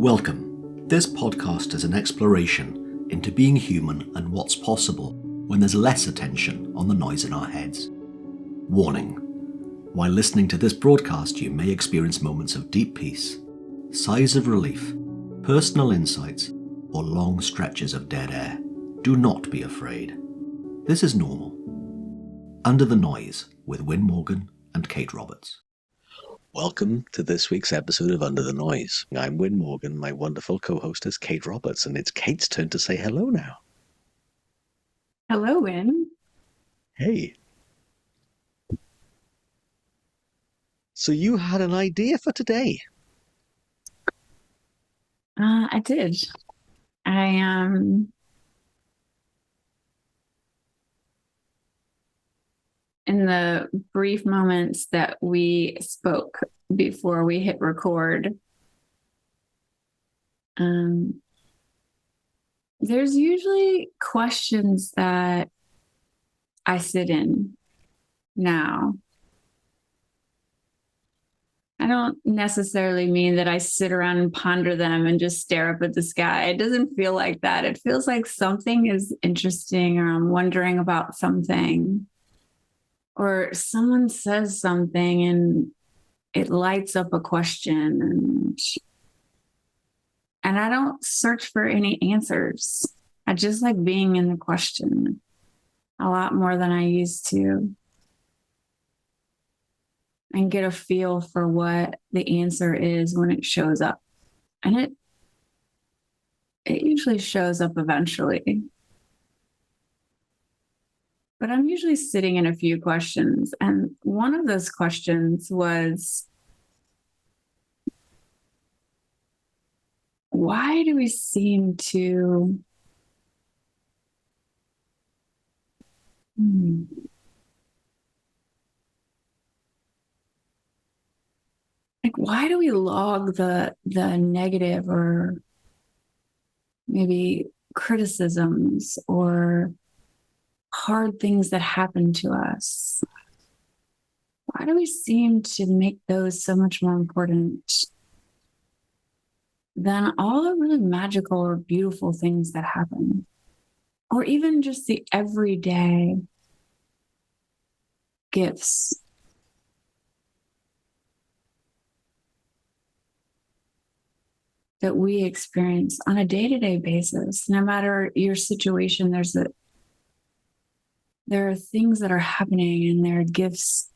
Welcome. This podcast is an exploration into being human and what's possible when there's less attention on the noise in our heads. Warning. While listening to this broadcast, you may experience moments of deep peace, sighs of relief, personal insights, or long stretches of dead air. Do not be afraid. This is normal. Under the Noise with Wyn and Kate Roberts. Welcome to this week's episode of Under the Noise. I'm Wyn Morgan, my wonderful co-host is Kate Roberts, and it's Kate's turn to say hello now. Hello, Wyn. Hey. So you had an idea for today? I did. In the brief moments that we spoke before we hit record, there's usually questions that I sit in now. I don't necessarily mean that I sit around and ponder them and just stare up at the sky. It doesn't feel like that. It feels like something is interesting, or I'm wondering about something, or someone says something and it lights up a question, and I don't search for any answers. I just like being in the question a lot more than I used to, and get a feel for what the answer is when it shows up. And it usually shows up eventually. But I'm usually sitting in a few questions. And one of those questions was, why do we seem to why do we log the negative, or maybe criticisms or hard things that happen to us? Why do we seem to make those so much more important than all the really magical or beautiful things that happen? Or even just the everyday gifts that we experience on a day-to-day basis. No matter your situation, there are things that are happening, and there are gifts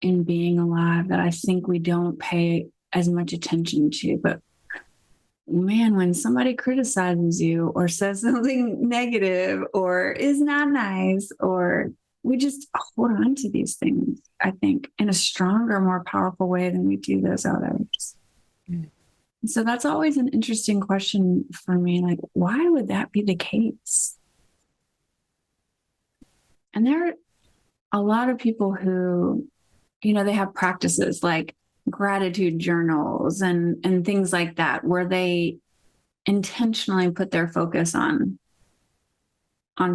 in being alive that I think we don't pay as much attention to. But man, when somebody criticizes you or says something negative or is not nice, or we just hold on to these things, I think, in a stronger, more powerful way than we do those others. So that's always an interesting question for me. Like, why would that be the case? And there are a lot of people who, they have practices like gratitude journals and things like that, where they intentionally put their focus on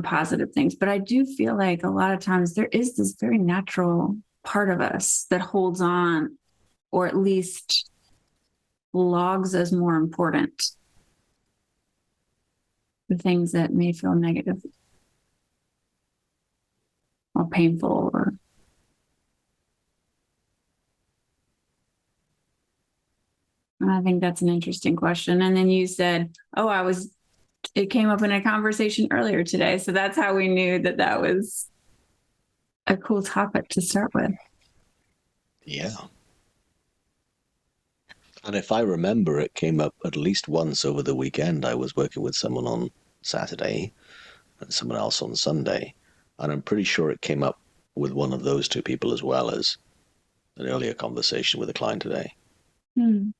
positive things. But I do feel like a lot of times there is this very natural part of us that holds on, or at least logs as more important the things that may feel negative or painful, and I think that's an interesting question. And then you said, it came up in a conversation earlier today. So that's how we knew that was a cool topic to start with. Yeah. And if I remember, it came up at least once over the weekend. I was working with someone on Saturday and someone else on Sunday. And I'm pretty sure it came up with one of those two people as well as an earlier conversation with a client today. And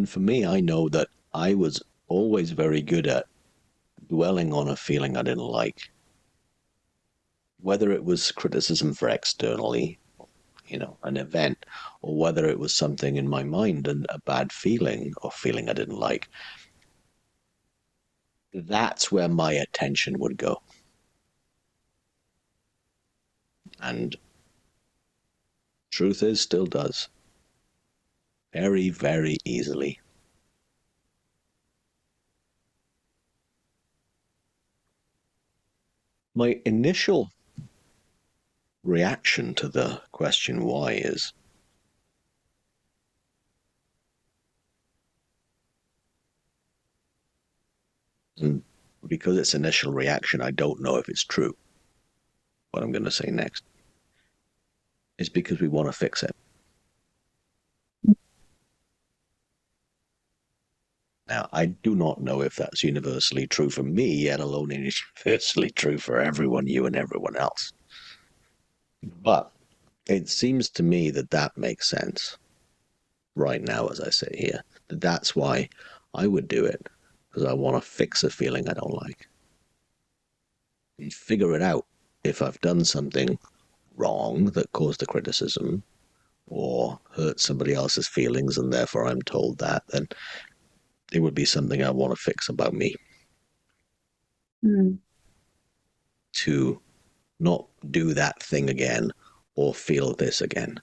for me, I know that I was always very good at dwelling on a feeling I didn't like. Whether it was criticism for externally, an event, or whether it was something in my mind and a bad feeling or feeling I didn't like, that's where my attention would go. And truth is, still does. Very, very easily. My initial reaction to the question why is because it's initial reaction, I don't know if it's true. What I'm going to say next is because we want to fix it. Now, I do not know if that's universally true for me, yet alone universally true for everyone, you and everyone else. But it seems to me that that makes sense right now, as I sit here. That's why I would do it, because I want to fix a feeling I don't like. And figure it out. If I've done something wrong that caused a criticism or hurt somebody else's feelings, and therefore I'm told that, then it would be something I want to fix about me. To not do that thing again or feel this again.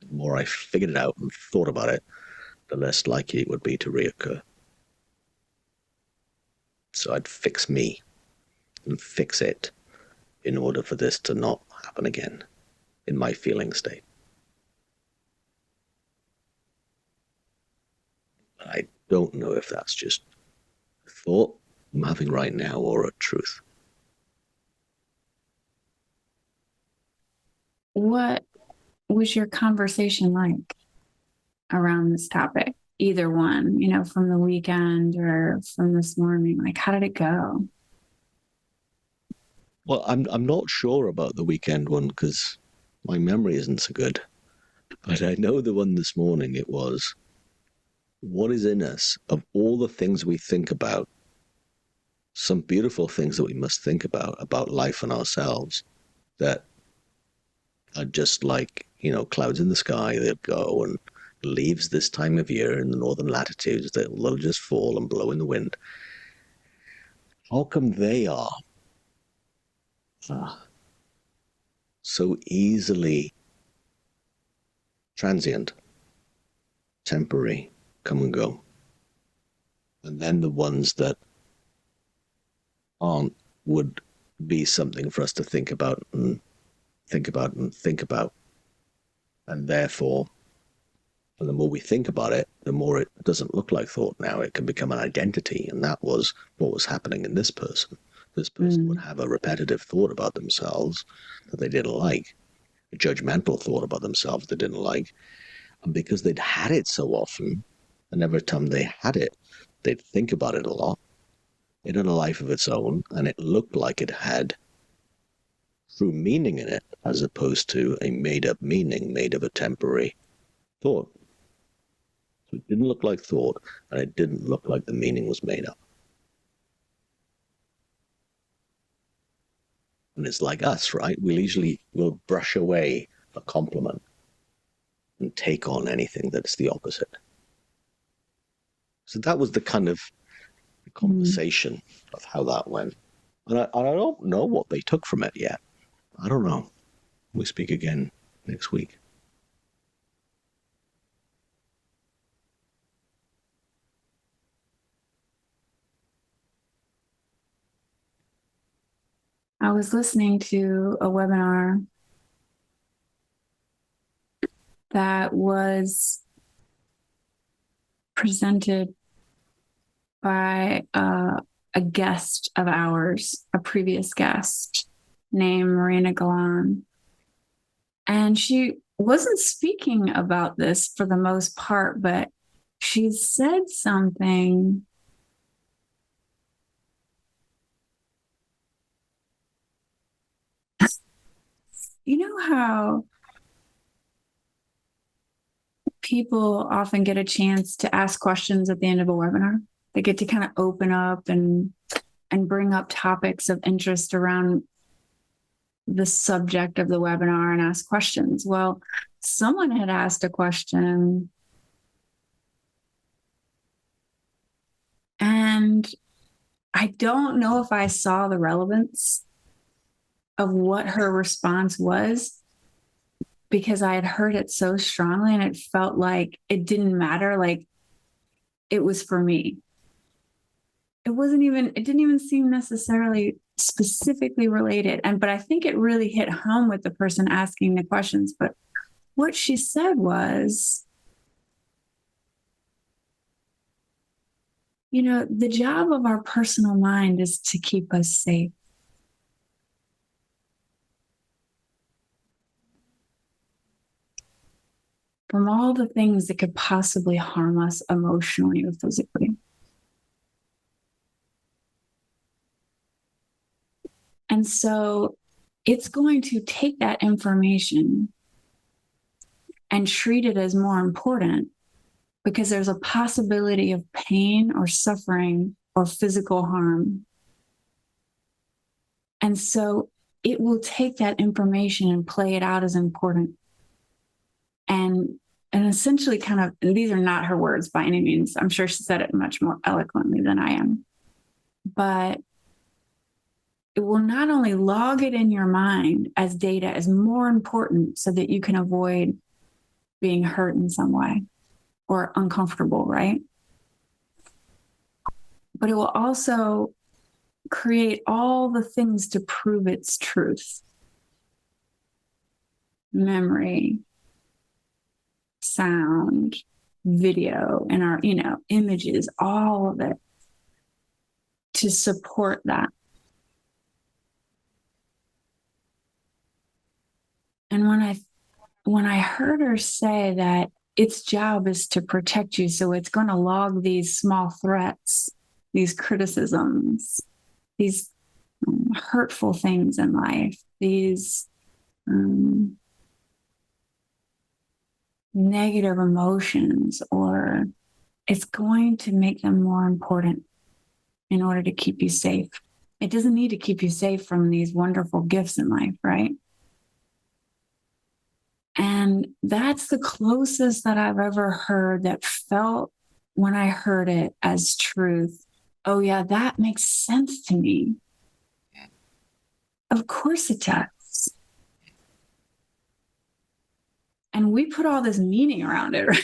The more I figured it out and thought about it, the less likely it would be to reoccur. So I'd fix me and fix it in order for this to not happen again in my feeling state. I don't know if that's just a thought I'm having right now or a truth. What was your conversation like around this topic? Either one, from the weekend or from this morning. Like, how did it go? Well, I'm not sure about the weekend one because my memory isn't so good. But I know the one this morning, it was, what is in us of all the things we think about, some beautiful things that we must think about life and ourselves, that are just like, clouds in the sky that go, and leaves this time of year in the northern latitudes that will just fall and blow in the wind. How come they are so easily transient, temporary, come and go? And then the ones that aren't would be something for us to think about and think about and think about. And therefore, the more we think about it, the more it doesn't look like thought now. It can become an identity. And that was what was happening in this person. This person would have a repetitive thought about themselves that they didn't like, a judgmental thought about themselves they didn't like. And because they'd had it so often, and every time they had it, they'd think about it a lot. It had a life of its own, and it looked like it had true meaning in it, as opposed to a made-up meaning made of a temporary thought. So it didn't look like thought, and it didn't look like the meaning was made up. And it's like us, right? We'll brush away a compliment and take on anything that's the opposite. So that was the kind of conversation of how that went. And I don't know what they took from it yet. I don't know. We speak again next week. I was listening to a webinar that was presented by a guest of ours, a previous guest named Marina Galan. And she wasn't speaking about this for the most part, but she said something. You know how people often get a chance to ask questions at the end of a webinar? They get to kind of open up and bring up topics of interest around the subject of the webinar and ask questions. Well, someone had asked a question, and I don't know if I saw the relevance of what her response was, because I had heard it so strongly and it felt like it didn't matter. Like it was for me. It didn't even seem necessarily specifically related. But I think it really hit home with the person asking the questions. But what she said was, the job of our personal mind is to keep us safe. From all the things that could possibly harm us emotionally or physically. And so it's going to take that information and treat it as more important, because there's a possibility of pain or suffering or physical harm. And so it will take that information and play it out as important. And essentially kind of, these are not her words by any means. I'm sure she said it much more eloquently than I am. But it will not only log it in your mind as data as more important so that you can avoid being hurt in some way or uncomfortable, right? But it will also create all the things to prove its truth. Memory, sound, video, and our, images, all of it to support that. And when I heard her say that its job is to protect you, so it's going to log these small threats, these criticisms, these hurtful things in life, these negative emotions, or it's going to make them more important in order to keep you safe. It doesn't need to keep you safe from these wonderful gifts in life, right? And that's the closest that I've ever heard that felt, when I heard it, as truth. Oh yeah, that makes sense to me. Of course it does. And we put all this meaning around it, right?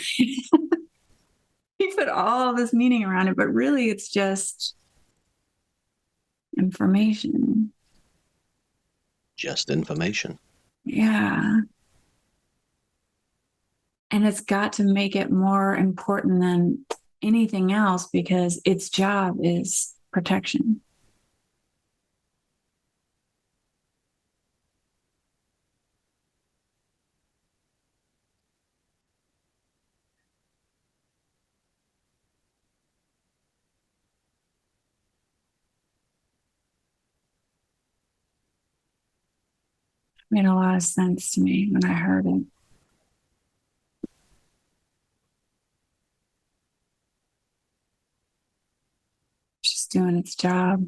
We put all this meaning around it, but really it's just information. Just information. Yeah. And it's got to make it more important than anything else, because its job is protection. Made a lot of sense to me when I heard it. Just doing its job.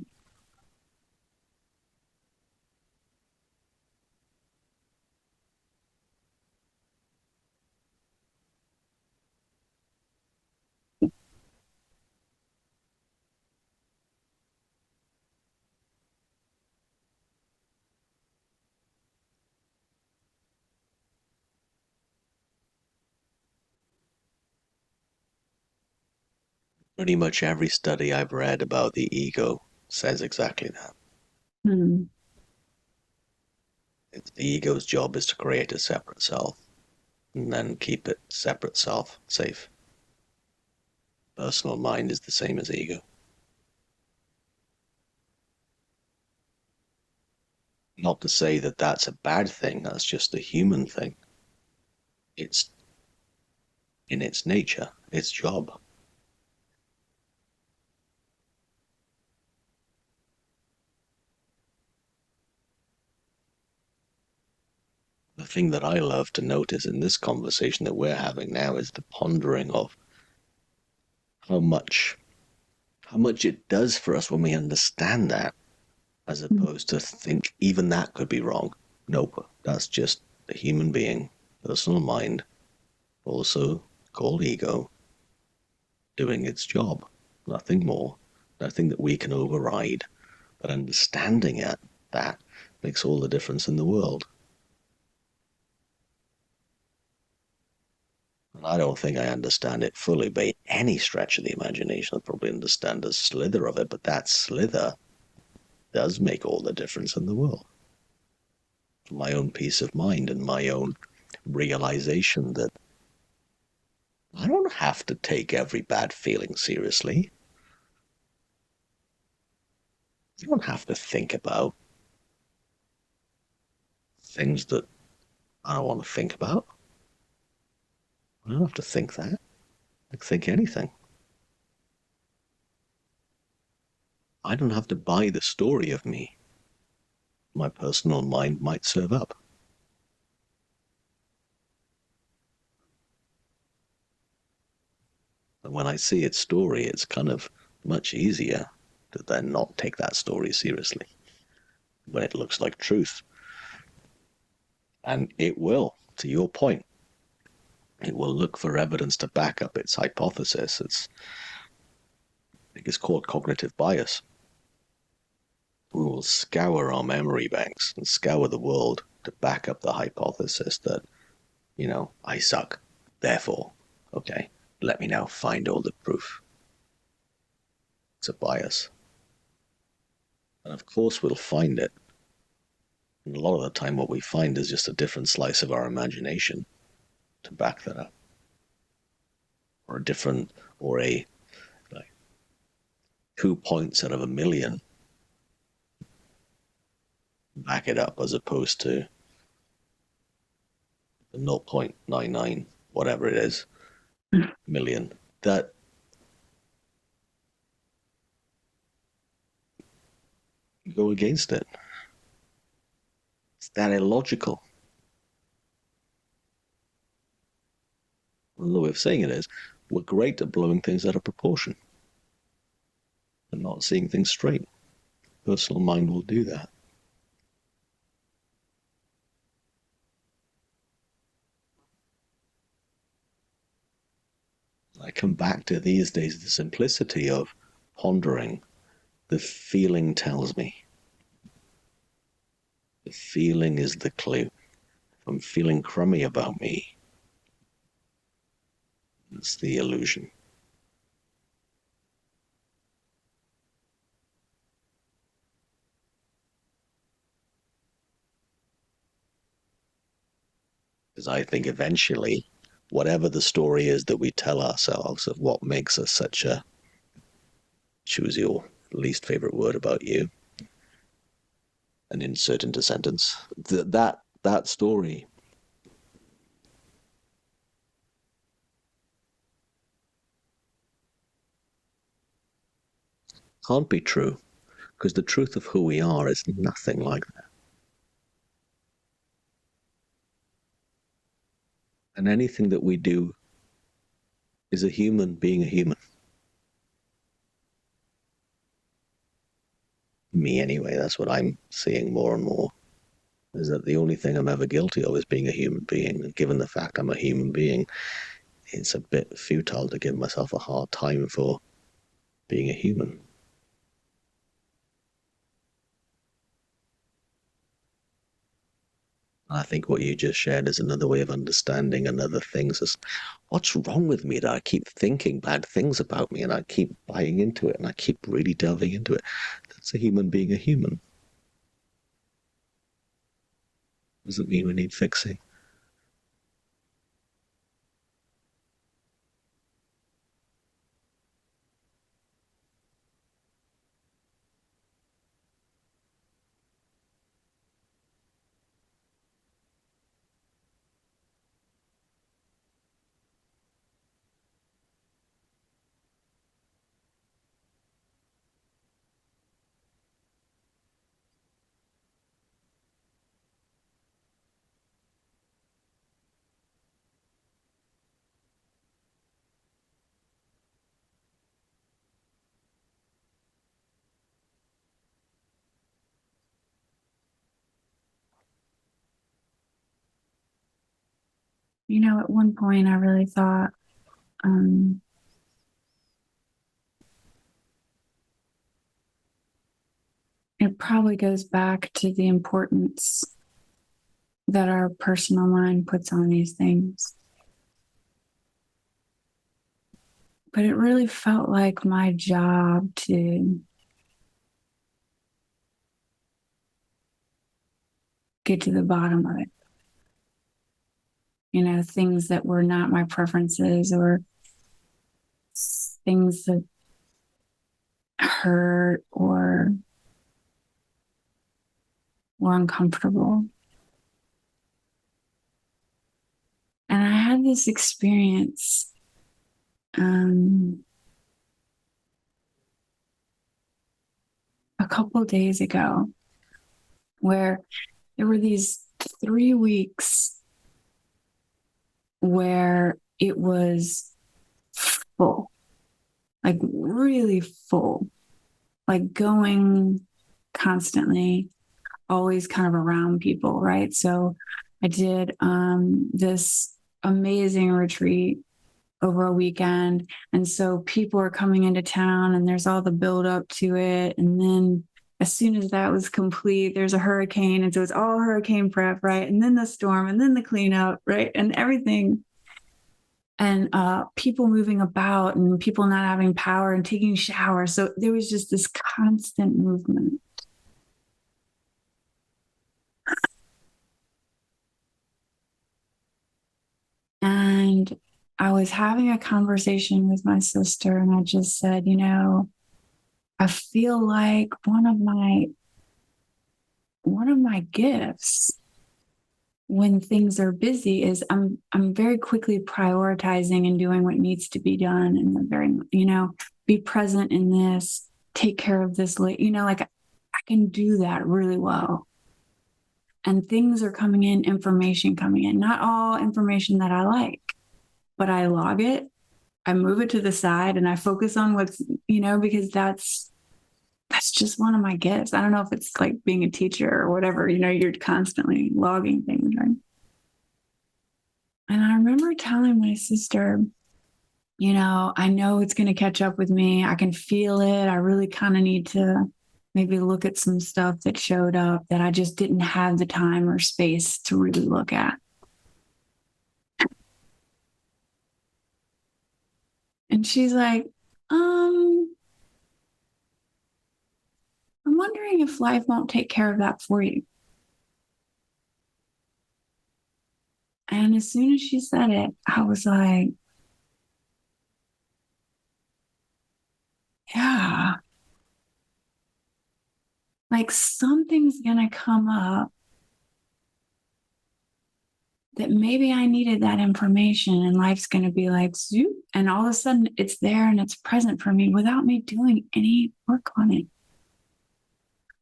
Pretty much every study I've read about the ego says exactly that. It's the ego's job is to create a separate self and then keep it separate self safe. Personal mind is the same as ego. Not to say that that's a bad thing, that's just a human thing. It's in its nature, its job. The thing that I love to notice in this conversation that we're having now is the pondering of how much it does for us when we understand that, as opposed to think even that could be wrong. Nope, that's just the human being, personal mind, also called ego, doing its job. Nothing more, nothing that we can override. But understanding it, that makes all the difference in the world. And I don't think I understand it fully by any stretch of the imagination. I probably understand a slither of it, but that slither does make all the difference in the world. For my own peace of mind and my own realization that I don't have to take every bad feeling seriously. I don't have to think about things that I don't want to think about. I don't have to think that. I can think anything. I don't have to buy the story of me. My personal mind might serve up. And when I see its story, it's kind of much easier to then not take that story seriously when it looks like truth. And it will, to your point, it will look for evidence to back up its hypothesis. I think it's called cognitive bias. We will scour our memory banks and scour the world to back up the hypothesis that, I suck. Therefore, okay, let me now find all the proof. It's a bias. And of course we'll find it. And a lot of the time what we find is just a different slice of our imagination to back that up. Or a 2 points out of a million back it up, as opposed to the 0.99, whatever it is, million. That go against it. It's that illogical. Another way of saying it is, we're great at blowing things out of proportion and not seeing things straight. Personal mind will do that. I come back to these days the simplicity of pondering. The feeling tells me. The feeling is the clue. If I'm feeling crummy about me, it's the illusion. Because I think eventually, whatever the story is that we tell ourselves of what makes us such a, choose your least favorite word about you, and insert into sentence, that story can't be true, because the truth of who we are is nothing like that. And anything that we do is a human being a human. Me anyway, that's what I'm seeing more and more, is that the only thing I'm ever guilty of is being a human being. And given the fact I'm a human being, it's a bit futile to give myself a hard time for being a human. I think what you just shared is another way of understanding another things. Is what's wrong with me that I keep thinking bad things about me and I keep buying into it and I keep really delving into it. That's a human being a human. Doesn't mean we need fixing. At one point I really thought, it probably goes back to the importance that our personal mind puts on these things. But it really felt like my job to get to the bottom of it. You know, things that were not my preferences or things that hurt or were uncomfortable. And I had this experience a couple of days ago where there were these 3 weeks where it was full, like really full, like going constantly, always kind of around people, right? So I did this amazing retreat over a weekend. And so people are coming into town and there's all the build up to it. And then as soon as that was complete, there's a hurricane. And so it's all hurricane prep, right? And then the storm and then the cleanup, right? And everything. And people moving about and people not having power and taking showers. So there was just this constant movement. And I was having a conversation with my sister and I just said, you know, I feel like one of my gifts when things are busy is I'm very quickly prioritizing and doing what needs to be done and very, you know, be present in this, take care of this, you know, like I can do that really well. And things are coming in, information coming in, not all information that I like, but I log it, I move it to the side and I focus on what's, you know, because that's just one of my gifts. I don't know if it's like being a teacher or whatever, you know, you're constantly logging things, right? And I remember telling my sister, you know, I know it's going to catch up with me. I can feel it. I really kind of need to maybe look at some stuff that showed up that I just didn't have the time or space to really look at. And she's like, I'm wondering if life won't take care of that for you. And as soon as she said it, I was like, yeah, like something's going to come up that maybe I needed that information and life's going to be like, zoop, and all of a sudden it's there and it's present for me without me doing any work on it.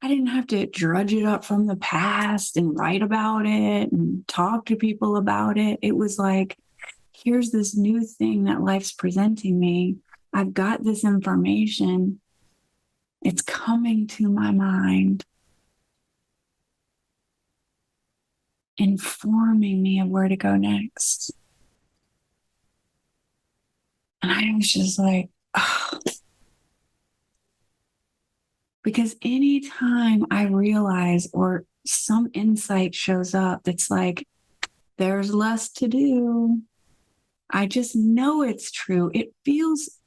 I didn't have to drudge it up from the past and write about it and talk to people about it. It was like, here's this new thing that life's presenting me. I've got this information. It's coming to my mind, informing me of where to go next. And I was just like, oh. Because anytime I realize or some insight shows up that's like, there's less to do, I just know it's true. It feels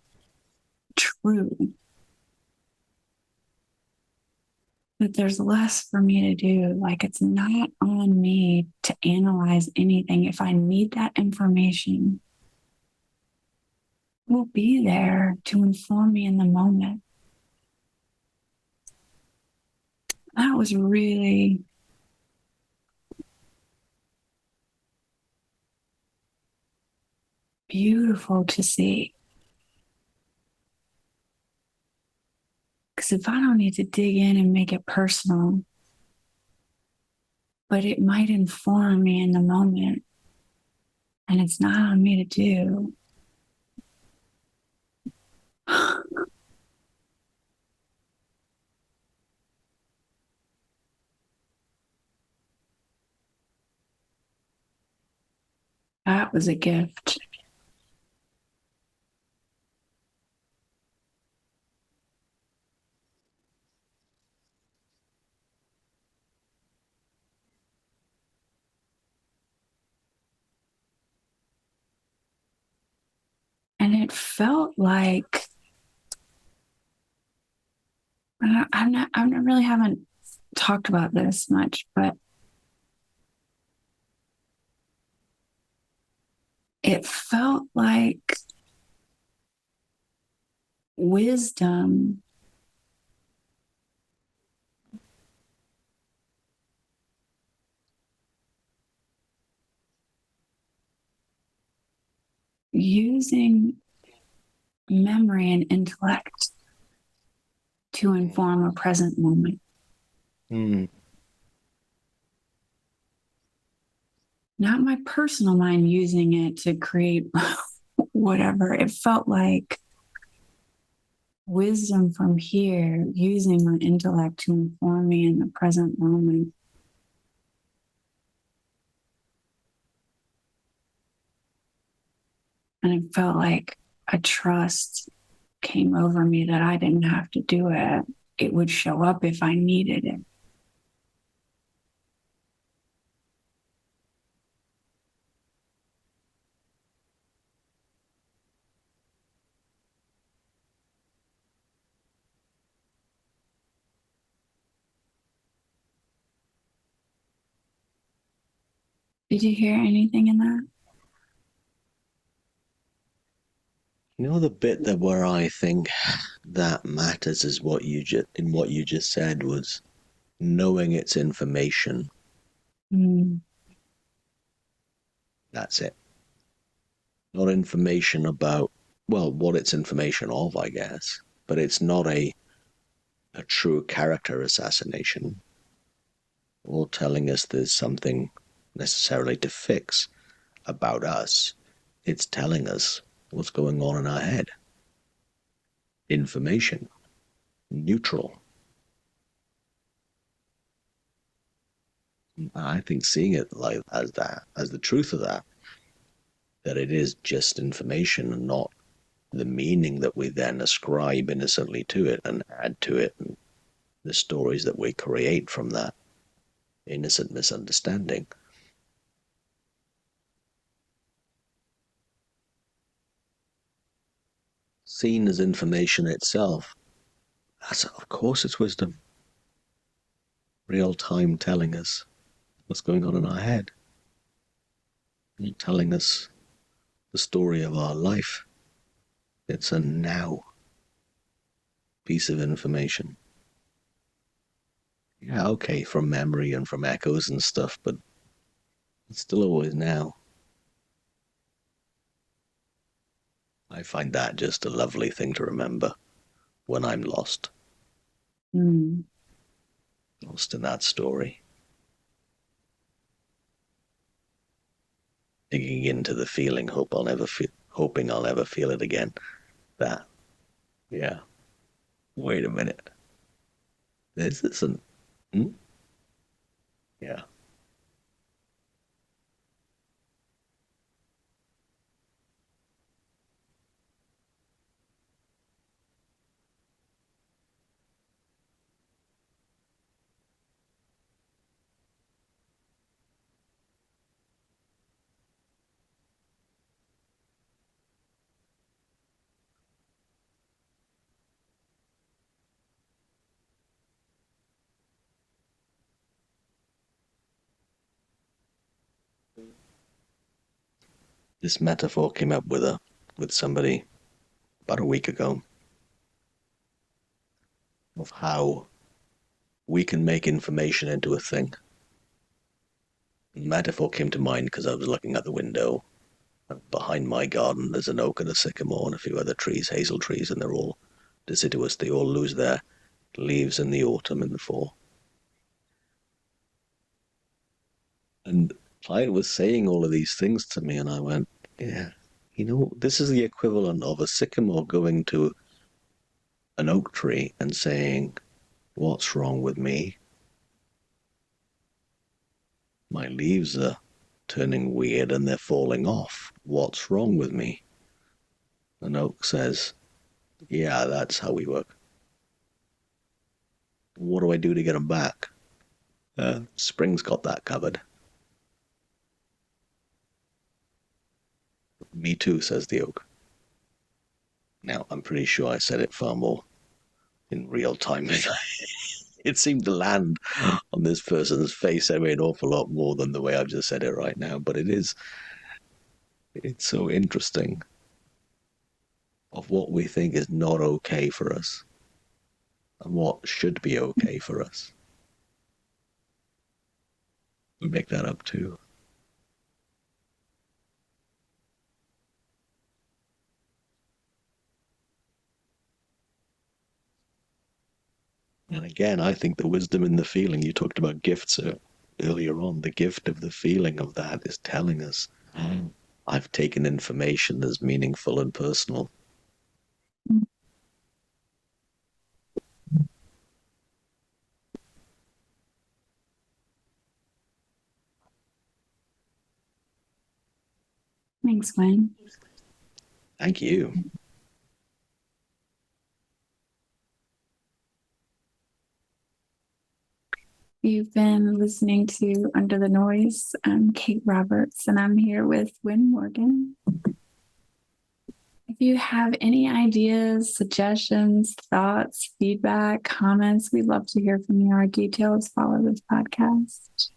true that there's less for me to do. Like it's not on me to analyze anything. If I need that information, it will be there to inform me in the moment. That was really beautiful to see. Because if I don't need to dig in and make it personal, but it might inform me in the moment, and it's not on me to do. That was a gift. it felt like I really haven't talked about this much, but it felt like wisdom using memory and intellect to inform a present moment. Not my personal mind using it to create whatever. It felt like wisdom from here, using my intellect to inform me in the present moment. And it felt like a trust came over me that I didn't have to do it. It would show up if I needed it. Did you hear anything in that? You know, the bit that where I think that matters is what you just said was knowing its information. That's it. Not information about, well, what it's information of, I guess. But it's not a true character assassination or telling us there's something necessarily to fix about us. It's telling us what's going on in our head. Information. Neutral. I think seeing it like as that, as the truth of that it is just information and not the meaning that we then ascribe innocently to it and add to it, and the stories that we create from that innocent misunderstanding. Seen as information itself, of course it's wisdom. Real time telling us what's going on in our head. And telling us the story of our life. It's a now piece of information. Yeah, okay, from memory and from echoes and stuff, but it's still always now. I find that just a lovely thing to remember when I'm lost. Lost in that story. Digging into the feeling, hoping I'll never feel it again. That, yeah. Wait a minute. This isn't. Yeah. This metaphor came up with somebody about a week ago of how we can make information into a thing. And the metaphor came to mind because I was looking out the window. Behind my garden, there's an oak and a sycamore and a few other trees, hazel trees, and they're all deciduous. They all lose their leaves in the autumn and the fall. And the client was saying all of these things to me, and I went, yeah, you know, this is the equivalent of a sycamore going to an oak tree and saying, what's wrong with me? My leaves are turning weird and they're falling off. What's wrong with me? An oak says, yeah, that's how we work. What do I do to get them back? Spring's got that covered. Me too, says the oak. Now, I'm pretty sure I said it far more in real time. It seemed to land on this person's face every an awful lot more than the way I've just said it right now. But it's so interesting of what we think is not okay for us and what should be okay for us. We make that up too. And again, I think the wisdom in the feeling, you talked about gifts earlier on, the gift of the feeling of that is telling us, I've taken information that's meaningful and personal. Thanks, Wyn. Thank you. You've been listening to Under the Noise. I'm Kate Roberts, and I'm here with Wyn Morgan. If you have any ideas, suggestions, thoughts, feedback, comments, we'd love to hear from you. Our details follow this podcast.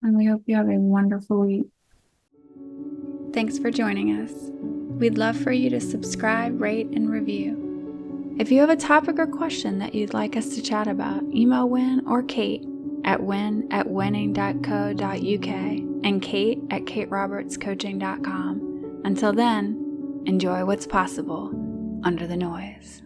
And we hope you have a wonderful week. Thanks for joining us. We'd love for you to subscribe, rate, and review. If you have a topic or question that you'd like us to chat about, email Wyn or Kate at wyn@winning.co.uk and kate@katerobertscoaching.com. Until then, enjoy what's possible under the noise.